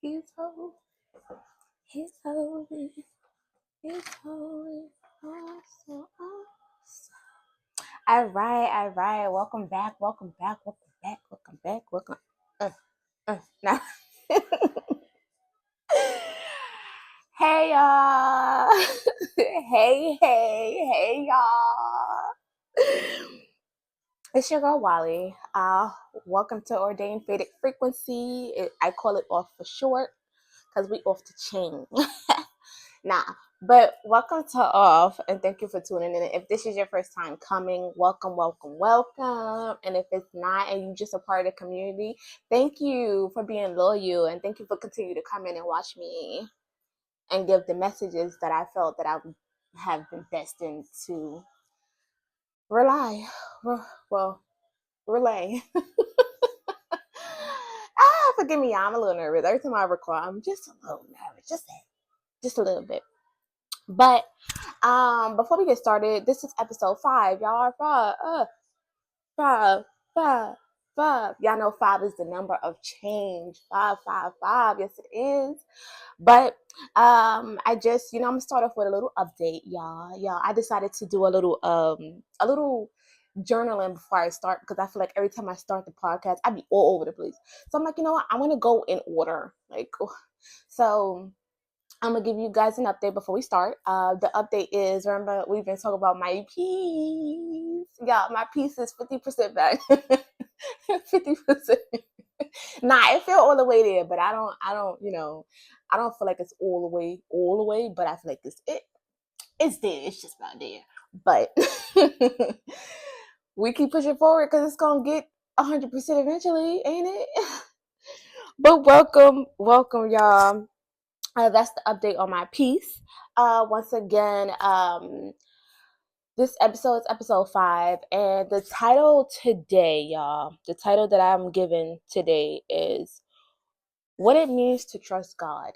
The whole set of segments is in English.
He's holy. He's holy. He's holy. Awesome. Awesome. All right. All right. Welcome back. Welcome back. Welcome back. Welcome back. Welcome. Now. Hey y'all. Hey y'all. It's your girl Wally. Welcome to Ordained Faded Frequency. I call it off for short because we off the chain. Nah, but welcome to off and thank you for tuning in. If this is your first time coming, welcome, welcome, welcome. And if it's not and you just a part of the community, thank you for being loyal and thank you for continuing to come in and watch me and give the messages that I felt that I have been destined to relay. Forgive me, I'm a little nervous. Every time I record, I'm just a little nervous. Just a little bit. But before we get started, this is episode 5. Y'all are 5. Y'all know 5 is the number of change. 5. Yes, it is. But I just, I'm gonna start off with a little update, y'all. I decided to do a little journaling before I start because I feel like every time I start the podcast, I be all over the place. So I'm like, you know what? I want to go in order. So I'm gonna give you guys an update before we start. The update is, remember, we've been talking about my piece. Yeah, my piece is 50% back. 50%. Nah, it felt all the way there, but I don't, I don't feel like it's all the way, but I feel like it's there. It's just not there. But we keep pushing forward because it's gonna get 100% eventually, ain't it? But welcome, y'all. That's the update on my piece. Once again, this episode is episode 5, and the title today, y'all, the title that I'm giving today is What It Means to Trust God.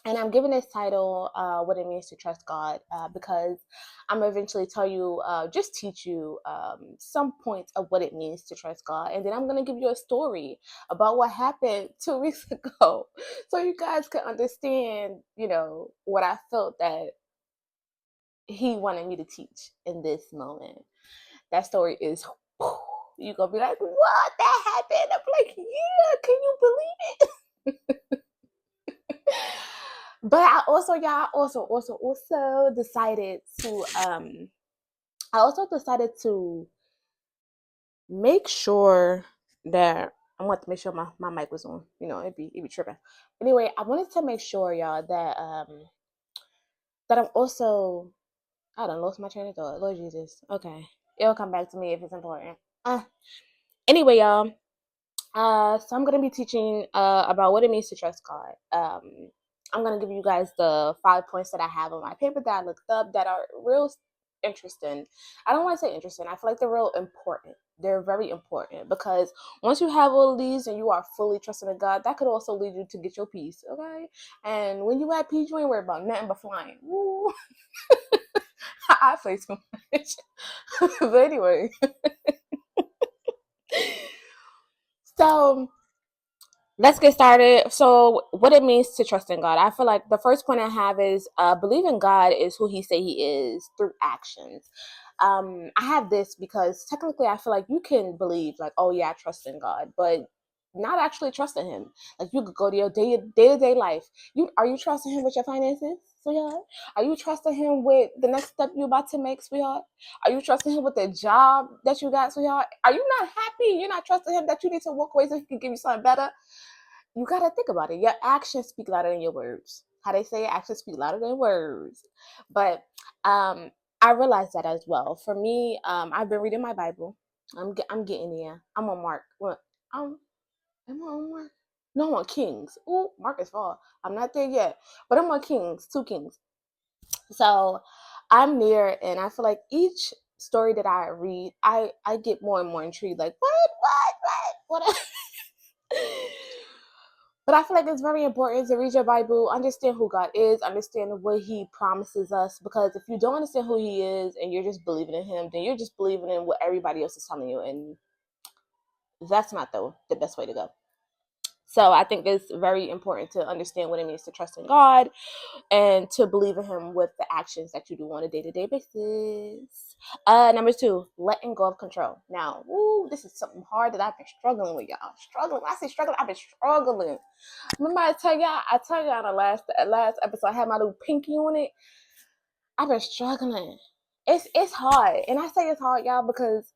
And I'm giving this title, What It Means to Trust God, because I'm going to eventually tell you, just teach you some points of what it means to trust God. And then I'm going to give you a story about what happened 2 weeks ago so you guys can understand, what I felt that he wanted me to teach in this moment. That story is, you're going to be like, what? That happened? I'm like, yeah, can you believe it? But I also, y'all, decided to make sure that I want to make sure my mic was on. It'd be tripping. Anyway, I wanted to make sure, y'all, that I'm also, I done lost my train of thought. Lord Jesus. Okay. It'll come back to me if it's important. Anyway, y'all. So I'm gonna be teaching about what it means to trust God. I'm gonna give you guys the 5 points that I have on my paper that I looked up that are real interesting. I don't want to say interesting. I feel like they're real important. They're very important because once you have all of these and you are fully trusting in God, that could also lead you to get your peace. Okay, and when you at peace, you ain't worried about nothing but flying. Woo. I play too much, but anyway. So let's get started. So what it means to trust in God. I feel like the first point I have is believing God is who he say he is through actions. I have this because technically I feel like you can believe like, oh yeah, I trust in God, but not actually trusting him. Like you could go to your day-to-day life. Are you trusting him with your finances, sweetheart? Are you trusting him with the next step you're about to make, sweetheart? Are you trusting him with the job that you got, sweetheart? Are you not happy? You're not trusting him that you need to walk away so he can give you something better? You got to think about it. Your actions speak louder than your words. How they say actions speak louder than words. But I realized that as well. For me, I've been reading my Bible. I'm getting there. I'm on Mark. What? Am I on Mark? No, I'm on Kings. Ooh, Mark is fall. I'm not there yet. But I'm on Kings, 2 Kings. So I'm there, and I feel like each story that I read, I get more and more intrigued. Like, what? But I feel like it's very important to read your Bible, understand who God is, understand what he promises us. Because if you don't understand who he is and you're just believing in him, then you're just believing in what everybody else is telling you. And that's not the best way to go. So I think it's very important to understand what it means to trust in God and to believe in Him with the actions that you do on a day-to-day basis. Number 2, letting go of control. Now, this is something hard that I've been struggling with, y'all. Struggling. When I say struggling, I've been struggling. Remember I tell y'all in the last episode, I had my little pinky on it. I've been struggling. It's hard, and I say it's hard, y'all, because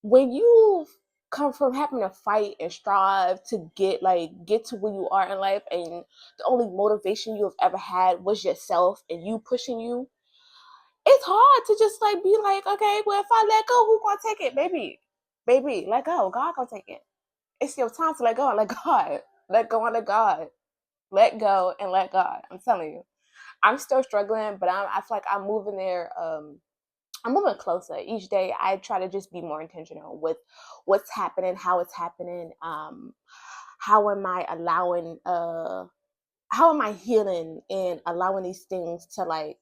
when you come from having to fight and strive to get to where you are in life, and the only motivation you have ever had was yourself and you pushing you, it's hard to just be like, okay, well, if I let go, who gonna take it? Baby, let go. God gonna take it. It's your time to let go and let God. Let go and let God. Let go and let God. I'm telling you, I'm still struggling, but I feel like I'm moving there. I'm moving closer each day. I try to just be more intentional with what's happening, how it's happening. How am I allowing? How am I healing and allowing these things to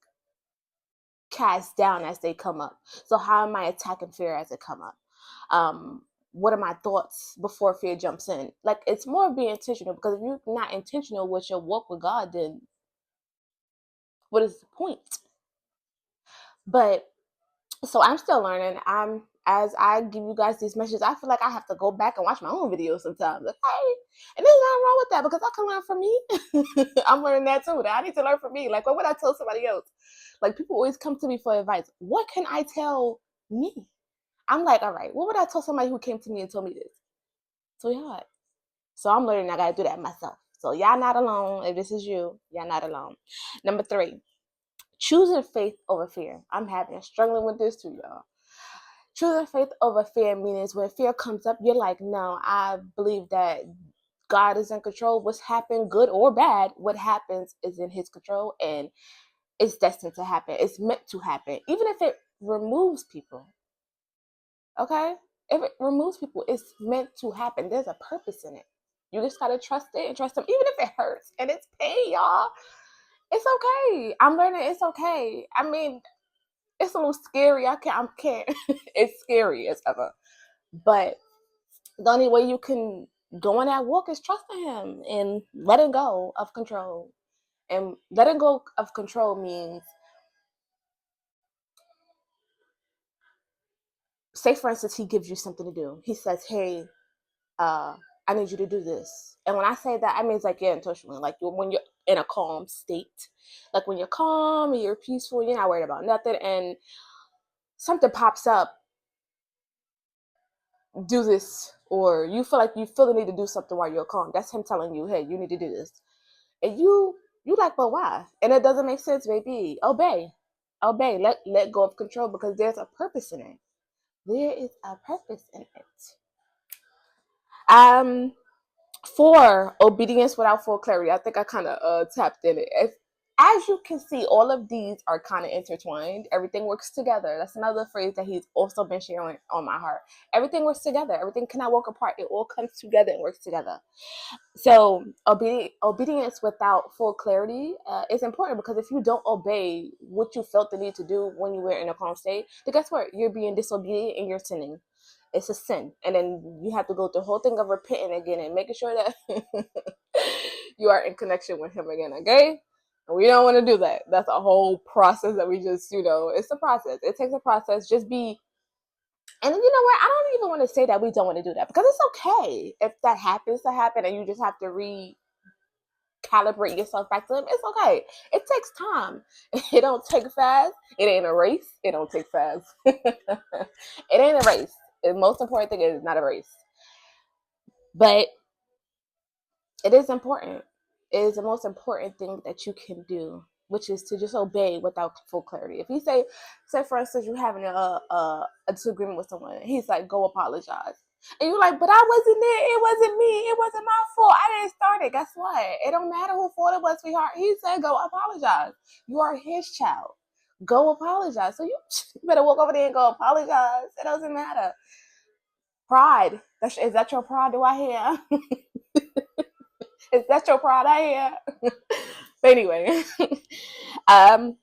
cast down as they come up? So how am I attacking fear as it come up? What are my thoughts before fear jumps in? It's more of being intentional, because if you're not intentional with your walk with God, then what is the point? But so I'm still learning. As I give you guys these messages, I feel like I have to go back and watch my own videos sometimes. Okay, and there's nothing wrong with that, because I can learn from me. I'm learning that too. That I need to learn from me. What would I tell somebody else? People always come to me for advice. What can I tell me? I'm like, all right, what would I tell somebody who came to me and told me this? So yeah. So I'm learning I gotta do that myself. So y'all not alone. If this is you, y'all not alone. Number 3, choosing faith over fear. I'm struggling with this too, y'all. Choosing faith over fear means when fear comes up, you're like, no, I believe that God is in control. What's happened, good or bad, what happens is in His control, and it's destined to happen. It's meant to happen. Even if it removes people, okay? If it removes people, it's meant to happen. There's a purpose in it. You just gotta trust it and trust Him, even if it hurts and it's pain, y'all. It's okay. I'm learning it's okay. I mean, it's a little scary. I can't. It's scary as ever. But the only way you can go on that walk is trusting Him and letting go of control. And letting go of control means, say for instance, He gives you something to do. He says, hey, I need you to do this. And when I say that, I mean, you're intentional. When you're in a calm state, when you're calm and you're peaceful, you're not worried about nothing, and something pops up, do this, or you feel the need to do something while you're calm. That's Him telling you, hey, you need to do this. And you but why? And it doesn't make sense, baby. Obey. Let go of control, because there's a purpose in it. There is a purpose in it. 4, obedience without full clarity. I think I kind of tapped in it. As you can see, all of these are kind of intertwined. Everything works together. That's another phrase that He's also been sharing on my heart. Everything works together. Everything cannot walk apart. It all comes together and works together. So obedience without full clarity is important, because if you don't obey what you felt the need to do when you were in a calm state, then guess what? You're being disobedient and you're sinning. It's a sin. And then you have to go through the whole thing of repenting again and making sure that you are in connection with Him again, okay? And we don't want to do that. That's a whole process that we just, it's a process. It takes a process. Just be. And you know what? I don't even want to say that we don't want to do that, because it's okay if that happens to happen and you just have to recalibrate yourself back to Him. It's okay. It takes time. It don't take fast. It ain't a race. It don't take fast. It ain't a race. The most important thing is not a race. But it is important. It is the most important thing that you can do, which is to just obey without full clarity. If He say for instance, you're having a disagreement with someone, He's like, go apologize. And you're like, but I wasn't there. It wasn't me. It wasn't my fault. I didn't start it. Guess what? It don't matter who fault it was, sweetheart. He said, go apologize. You are His child. Go apologize. So you better walk over there and go apologize. It doesn't matter. Pride. Is that your pride? Do I hear? Is that your pride? I hear. But anyway,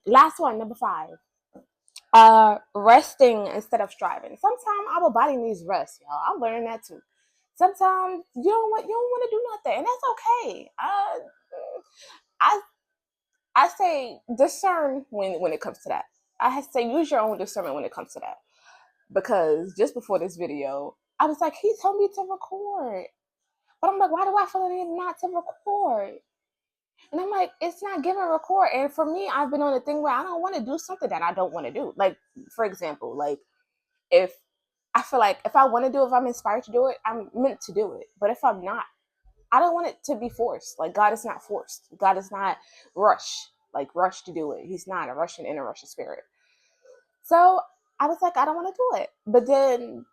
last one, number 5. Resting instead of striving. Sometimes our body needs rest, y'all. I'm learning that too. Sometimes you don't want to do nothing, and that's okay. I I say discern when it comes to that. I say use your own discernment when it comes to that. Because just before this video, I was like, he told me to record. But I'm like, why do I feel the need not to record? And I'm like, it's not giving record. And for me, I've been on a thing where I don't want to do something that I don't want to do. Like, for example, like if I feel like if I want to do it, if I'm inspired to do it, I'm meant to do it. But if I'm not, I don't want it to be forced. Like God is not forced. God is not rush to do it. He's not a Russian in a Russian spirit. So I was like, I don't want to do it. But then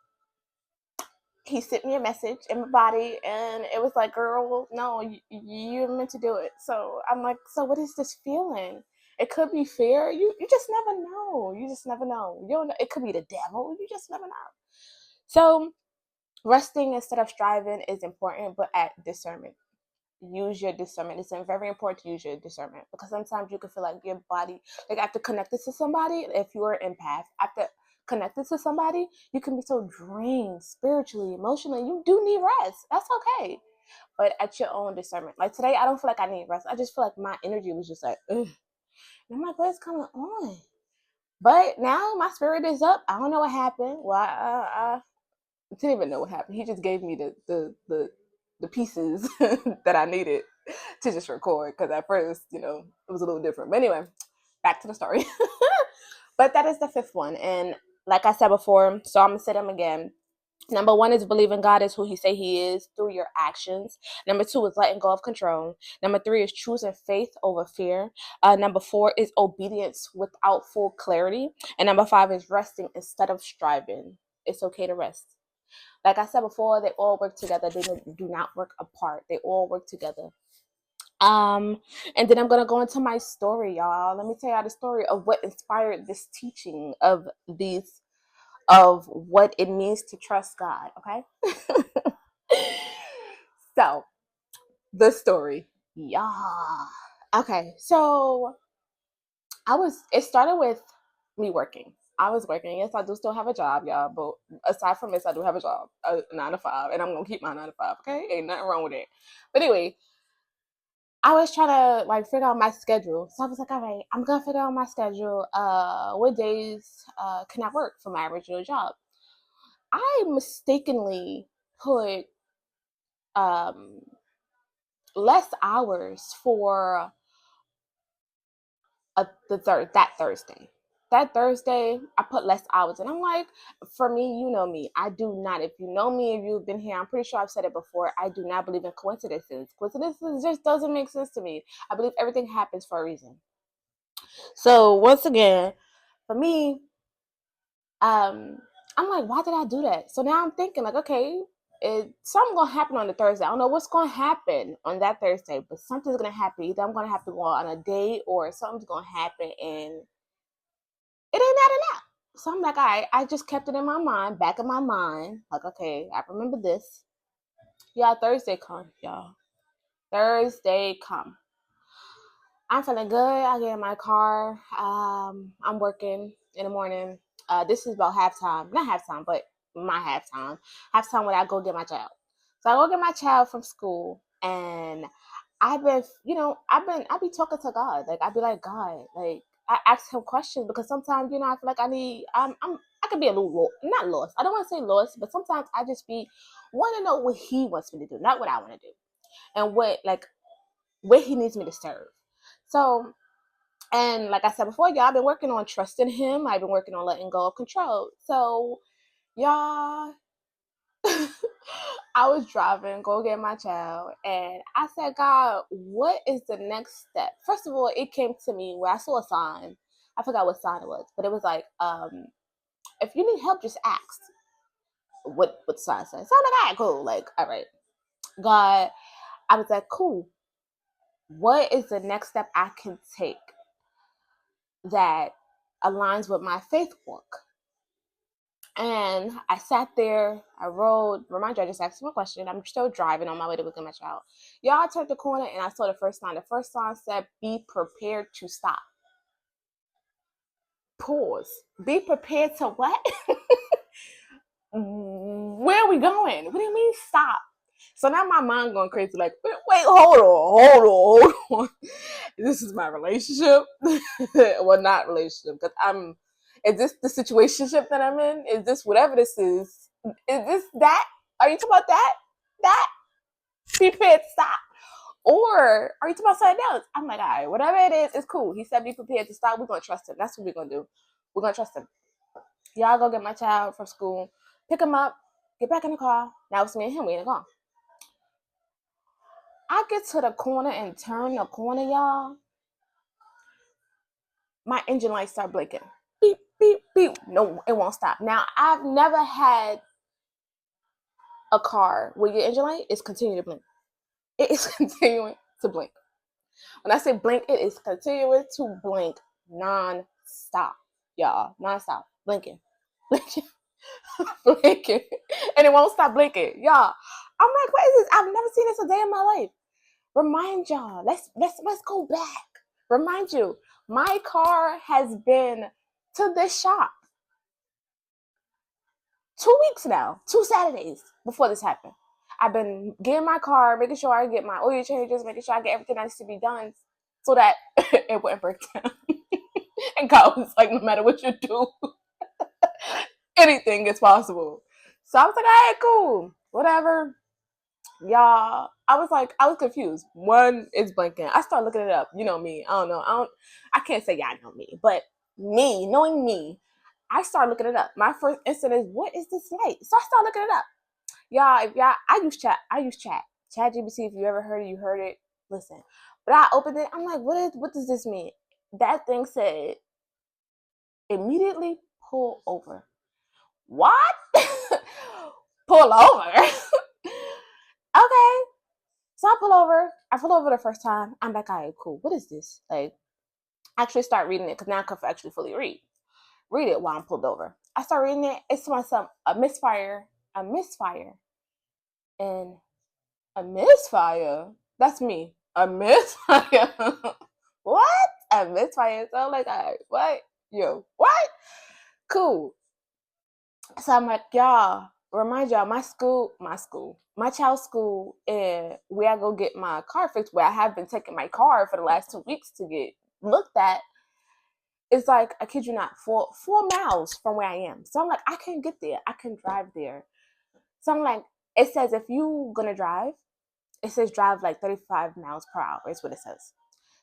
he sent me a message in my body, and it was like, girl, no, you're meant to do it. So I'm like, so what is this feeling? It could be fear. You just never know. You just never know. You don't know. It could be the devil. You just never know. So resting instead of striving is important, but at discernment. Use your discernment. It's very important to use your discernment, because sometimes you can feel like your body, like after connected to somebody, if you're an empath, after connected to somebody, you can be so drained spiritually, emotionally. You do need rest. That's okay. But at your own discernment. Like today, I don't feel like I need rest. I just feel like my energy was just like, ugh. And I'm like, what's going on? But now my spirit is up. I don't know what happened. Well, I didn't even know what happened. He just gave me the pieces that I needed to just record, because at first, it was a little different. But anyway, back to the story. But that is the fifth one. And like I said before, so I'm gonna say them again. Number one is believing God is who he say he is through your actions. Number two is letting go of control. Number three is choosing faith over fear. Number four is obedience without full clarity. And number five is resting instead of striving. It's okay to rest. Like I said before, they all work together. They do not work apart. They all work together. And then I'm gonna go into my story, y'all. Let me tell y'all the story of what inspired this teaching of what it means to trust God. Okay. So the story, yeah. Okay, so it started with me working. I was working. Yes, I do still have a job, y'all. But aside from this, I do have a job, a 9 to 5, and I'm gonna keep my 9 to 5. Okay, ain't nothing wrong with it. But anyway, I was trying to like figure out my schedule. So I was like, all right, I'm gonna figure out my schedule. What days can I work for my original job? I mistakenly put um less hours for that Thursday. That Thursday, I put less hours, and I'm like, for me, you know me. I do not. If you know me, if you've been here, I'm pretty sure I've said it before. I do not believe in coincidences. Coincidences just doesn't make sense to me. I believe everything happens for a reason. So once again, for me, I'm like, why did I do that? So now I'm thinking like, okay, something's gonna happen on the Thursday. I don't know what's gonna happen on that Thursday, but something's gonna happen. Either I'm gonna have to go on a date, or something's gonna happen, and it ain't adding up. So I'm like, all right, I just kept it in my mind, back of my mind, like, okay, I remember this. Yeah, Thursday come, y'all. Thursday come. I'm feeling good. I get in my car. I'm working in the morning. This is about halftime. Not halftime, but my halftime. Halftime when I go get my child. So I go get my child from school, and I be talking to God. Like I be like, God, like I ask him questions, because sometimes, I feel like I can be a little not lost. I don't want to say lost, but sometimes I just want to know what he wants me to do, not what I want to do, and where he needs me to serve. So, and like I said before, y'all, I've been working on trusting him. I've been working on letting go of control. So, y'all, I was driving, go get my child, and I said, God, what is the next step? First of all, it came to me where I saw a sign. I forgot what sign it was, but it was like, if you need help, just ask. What the sign said. So I'm like, all right, cool. Like, all right, God, I was like, cool. What is the next step I can take that aligns with my faith walk? And I sat there, I rode. Remind you, I just asked him a question. I'm still driving on my way to look at my child. Y'all, I turned the corner and I saw the first sign. The first sign said, be prepared to stop. Pause. Be prepared to what? where are we going? What do you mean stop? So now my mind going crazy, like, wait, hold on. This is my relationship. Well, not relationship, because is this the situationship that I'm in? Is this whatever this is? Is this that? Are you talking about that? That? Prepared to stop. Or are you talking about something else? I'm like, all right, whatever it is, it's cool. He said be prepared to stop. We're going to trust him. That's what we're going to do. We're going to trust him. Y'all go get my child from school, pick him up, get back in the car. Now it's me and him. We in the car. I get to the corner and turn the corner, y'all. My engine lights start blinking. Beep, beep, beep. No, it won't stop. Now, I've never had a car where your engine light is continuing to blink. It is continuing to blink. When I say blink, it is continuing to blink non-stop, y'all. Non-stop. Blinking. Blinking. Blinking. And it won't stop blinking. Y'all. I'm like, what is this? I've never seen this a day in my life. Remind y'all. Let's go back. Remind you, my car has been to this shop 2 weeks now, 2 Saturdays before this happened. I've been getting my car, making sure I get my oil changes, making sure I get everything that needs to be done so that it wouldn't break down. And God was like, no matter what you do, anything is possible. So I was like, all right, cool, whatever. Y'all, I was confused. One is blinking. I started looking it up. You know me. I don't know. I can't say y'all know me, but me, knowing me, I started looking it up. My first instinct is, what is this light? So I started looking it up. Y'all, I use chat. Chat GBT, if you ever heard it, you heard it. Listen. But I opened it. I'm like, what does this mean? That thing said, immediately pull over. What? Pull over? Okay. So I pull over. I pull over the first time. I'm like, all right, cool. What is this? Like, actually start reading it because now I can actually fully read. Read it while I'm pulled over. I start reading it. It's to myself, a misfire, and a misfire. That's me. A misfire. What? A misfire. So I'm like, all right, what? Yo, what? Cool. So I'm like, y'all, remind y'all, my child's school, and where I go get my car fixed, where I have been taking my car for the last 2 weeks to get looked at, it's like, I kid you not, 4 miles from where I am. So I'm like, I can get there. I can drive there. So I'm like, it says if you gonna drive, it says drive like 35 miles per hour is what it says.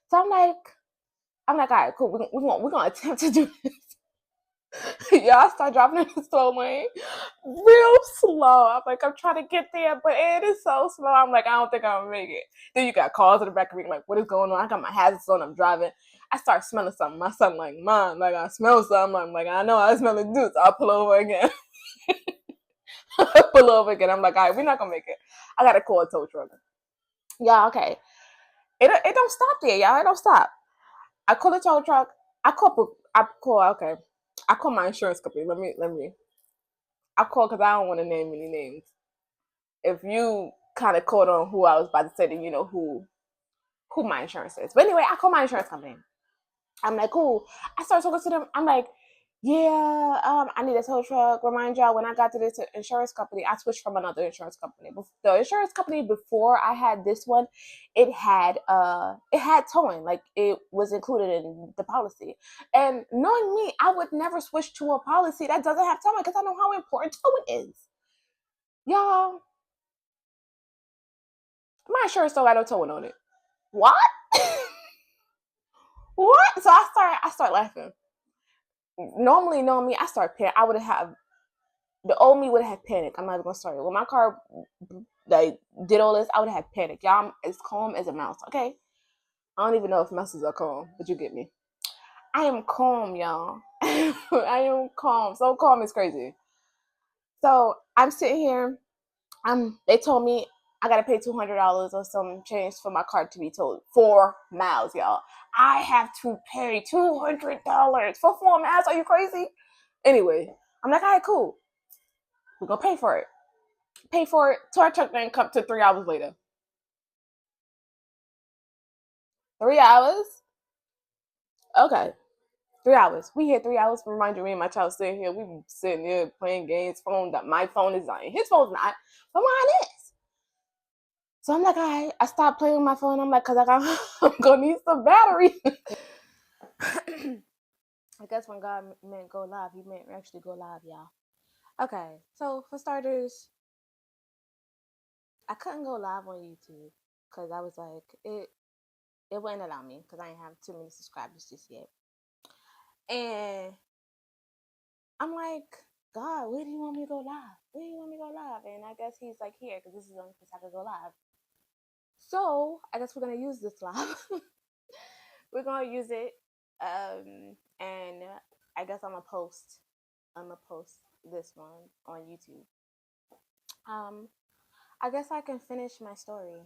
So all right, cool. We're gonna attempt to do this. Yeah, I start driving in the slow lane, real slow. I'm like, I'm trying to get there, but it is so slow. I'm like, I don't think I'm gonna make it. Then you got cars in the back of me, like, what is going on? I got my hazards on. I'm driving. I start smelling something. My son like, Mom, like I smell something. I'm like, I know I smell it too. So I pull over again. I pull over again. I'm like, all right, we're not gonna make it. I gotta call a tow truck. Yeah, okay. It don't stop there, y'all. It don't stop. I call a tow truck. Okay. I call my insurance company. Let me. I call because I don't want to name any names. If you kind of caught on who I was about to say, then you know who my insurance is. But anyway, I call my insurance company. I'm like, cool. I start talking to them. I'm like, yeah, I need a tow truck. Remind y'all, when I got to this insurance company, I switched from another insurance company. The insurance company before I had this one, it had towing, like it was included in the policy. And knowing me, I would never switch to a policy that doesn't have towing because I know how important towing is. Y'all, my insurance don't got no towing on it. What? What? So I start laughing. Normally, knowing me, I start panic. I would have the old me would have panic. I'm not even gonna start. When my car like did all this, I would have panic. Y'all, I'm as calm as a mouse. Okay, I don't even know if mouses are calm, but you get me. I am calm, y'all. I am calm. So calm is crazy. So I'm sitting here. They told me I gotta pay $200 or some change for my car to be towed. 4 miles, y'all. I have to pay $200 for 4 miles. Are you crazy? Anyway, I'm like, all right, cool. We're gonna pay for it. Pay for it. So our truck didn't come to 3 hours later. 3 hours? Okay. 3 hours. We here 3 hours. Remind you, me and my child sitting here. We sitting here playing games. My phone is dying. His phone's not, but mine is. So I'm like, all right. I stopped playing with my phone. I'm like, cause I'm gonna need some battery. I guess when God meant go live, He meant actually go live, y'all. Okay, so for starters, I couldn't go live on YouTube because I was like, it wouldn't allow me because I didn't have too many subscribers just yet. And I'm like, God, where do you want me to go live? Where do you want me to go live? And I guess He's like, here, because this is the only place I could go live. So I guess we're gonna use this live. We're gonna use it, and I guess I'm gonna post this one on YouTube. I guess I can finish my story,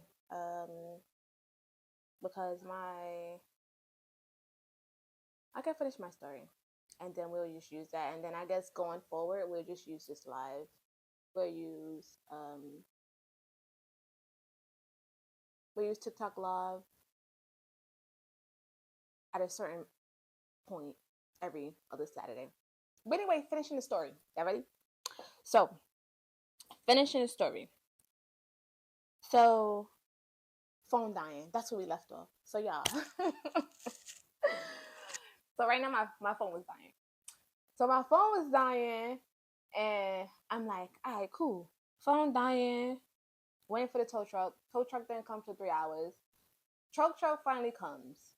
because I can finish my story, and then we'll just use that. And then I guess going forward, we'll just use this live. We'll use TikTok live at a certain point every other Saturday. But anyway, finishing the story. Y'all ready? So, finishing the story. So, phone dying. That's where we left off. So, y'all. So, right now, my phone was dying. So, my phone was dying, and I'm like, all right, cool. Phone dying. Waiting for the tow truck. Tow truck didn't come for 3 hours. Tow truck finally comes.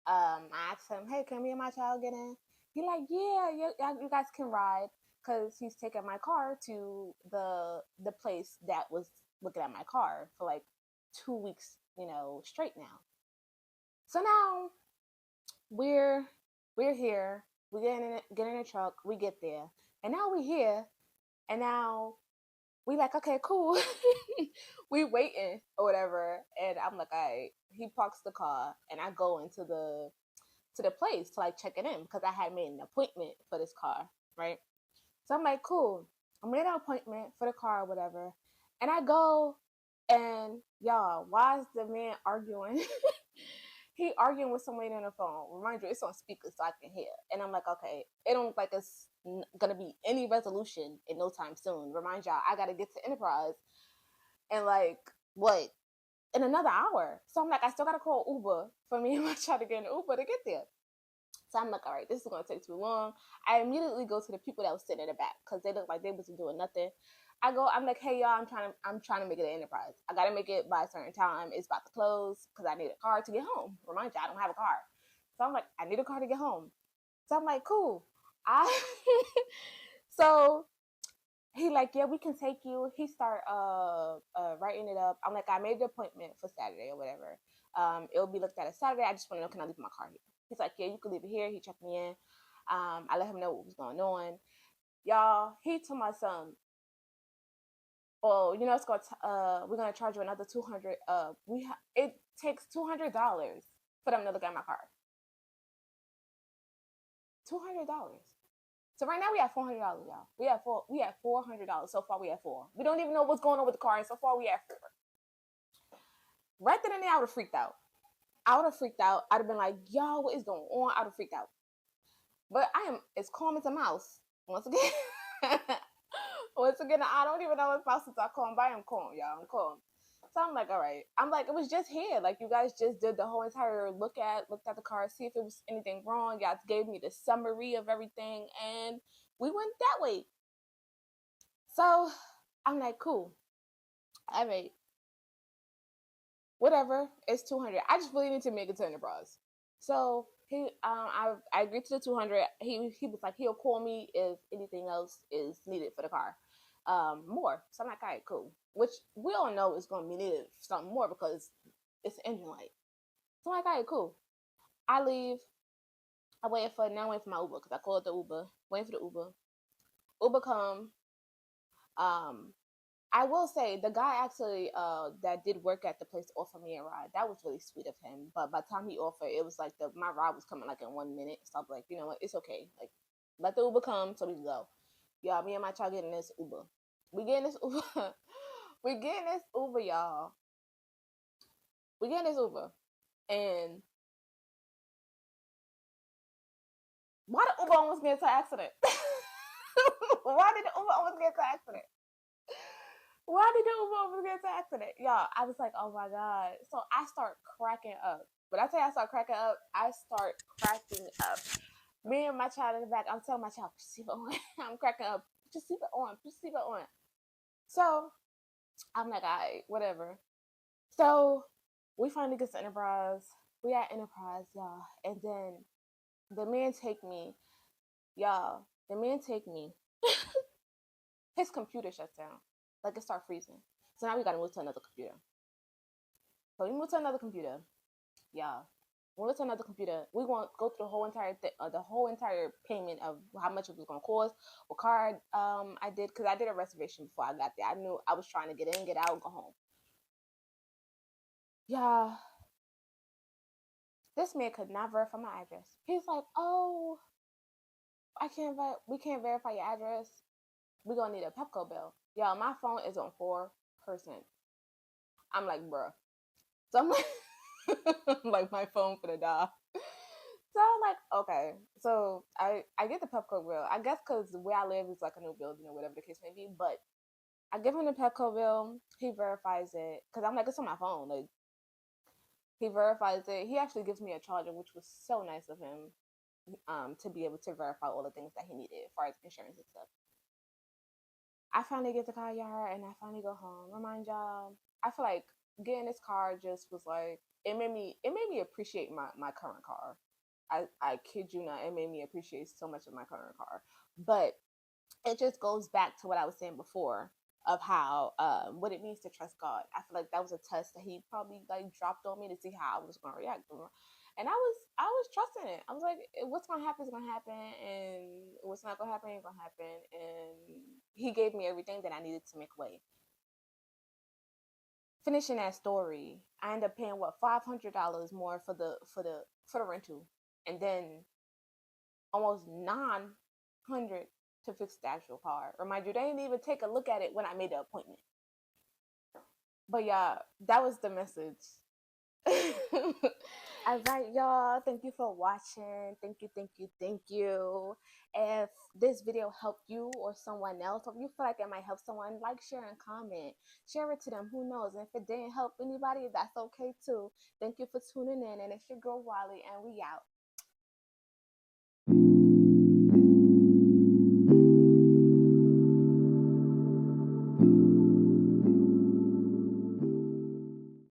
I asked him, hey, can me and my child get in? He like, yeah, you guys can ride, because he's taking my car to the place that was looking at my car for like 2 weeks, straight now. So now we're here. We get in a truck. We get there, and now we're here, and now we like, okay, cool. We waiting or whatever, and I'm like, all right. He parks the car, and I go into the place to like check it in because I had made an appointment for this car, right? So I'm like, cool. I made an appointment for the car or whatever, and I go, and y'all, why is the man arguing? He arguing with somebody on the phone. Remind you, it's on speaker so I can hear. And I'm like, okay, it don't look like it's gonna be any resolution in no time soon. Remind y'all, I gotta get to Enterprise and like what, in another hour. So I'm like, I still gotta call Uber for me and my child to get an Uber to get there. So I'm like, all right, this is gonna take too long. I immediately go to the people that was sitting in the back because they look like they wasn't doing nothing. I'm like, hey y'all, I'm trying to make it an Enterprise. I gotta make it by a certain time. It's about to close because I need a car to get home. Remind you, I don't have a car. So I'm like, I need a car to get home. So I'm like, cool. I so he like, yeah, we can take you. He start writing it up. I'm like, I made the appointment for Saturday or whatever. It'll be looked at as Saturday. I just want to know, can I leave my car here? He's like, yeah, you can leave it here. He checked me in. I let him know what was going on. Y'all, he told my son, oh, we're gonna charge you another 200. It takes $200 for them to look at my car. $200. So right now we have $400, y'all. We have $400 so far. We have four. We don't even know what's going on with the car, and so far we have four. Right then and there, I would have freaked out. I'd have been like, yo, what is going on? I would have freaked out. But I am as calm as a mouse. Once again, I don't even know if mouses are calm, but I am calm, y'all. I'm calm. So I'm like, all right. I'm like, it was just here. Like, you guys just did the whole entire looked at the car, see if it was anything wrong. Y'all gave me the summary of everything, and we went that way. So I'm like, cool. All right. Whatever. It's 200. I just really need to make it to Enterprise. So I agreed to the 200. He was like, he'll call me if anything else is needed for the car, more. So I'm like, all right, cool. Which we all know is going to be needed something more because it's the engine light. So I'm like, all right, cool. I leave. I wait for my Uber because I called the Uber. Waiting for the Uber. Uber come. Um, I will say the guy actually that did work at the place offered me a ride. That was really sweet of him. But by the time he offered, it was like my ride was coming like in 1 minute. So I'm like, you know what, it's okay. Like, let the Uber come so we can go. Y'all, me and my child getting this Uber. We getting this Uber. We getting this Uber, y'all. We getting this Uber. And Why did Uber almost get into an accident? Why did the Uber almost get into an accident? Why did the Uber almost get into an accident? Y'all, I was like, oh my God. So I start cracking up. When I tell you I start cracking up, I start cracking up. Me and my child in the back, I'm telling my child, put your seatbelt on. I'm cracking up. Put your seatbelt on. Put your seatbelt on. So I'm like, all right, whatever. So we finally get to Enterprise. We at Enterprise, y'all. And then the man take me, y'all. The man take me. His computer shuts down. Like it start freezing. So now we gotta move to another computer. So we move to another computer. Y'all. When we move to another computer, we want to go through the whole entire payment of how much it was gonna cost, what card I did, because I did a reservation before I got there. I knew I was trying to get in, get out, go home. Yeah, this man could not verify my address. He's like, "Oh, we can't verify your address. We're gonna need a Pepco bill." Y'all, my phone is on 4%. I'm like, bruh. So I'm like, I'm like my phone for the die. So I'm like, okay. So I get the Pepco bill. I guess because where I live is like a new building or whatever the case may be. But I give him the Pepco bill. He verifies it because I'm like, it's on my phone. Like he verifies it. He actually gives me a charger, which was so nice of him. To be able to verify all the things that he needed as far as insurance and stuff. I finally get the car yard and I finally go home. Remind y'all, I feel like getting this car just was like it made me appreciate my current car. I kid you not, it made me appreciate so much of my current car. But it just goes back to what I was saying before of how what it means to trust God. I feel like that was a test that he probably like dropped on me to see how I was gonna react. And I was trusting it. I was like, what's gonna happen is gonna happen, and what's not gonna happen ain't gonna happen. And he gave me everything that I needed to make way. Finishing that story, I ended up paying what $500 more for the rental, and then almost 900 to fix the actual car. Remind you, they didn't even take a look at it when I made the appointment. But yeah, that was the message. All right, y'all. Thank you for watching. Thank you, thank you, thank you. If this video helped you or someone else, or if you feel like it might help someone, like, share, and comment. Share it to them. Who knows? And if it didn't help anybody, that's okay too. Thank you for tuning in. And it's your girl Wiley, and we out.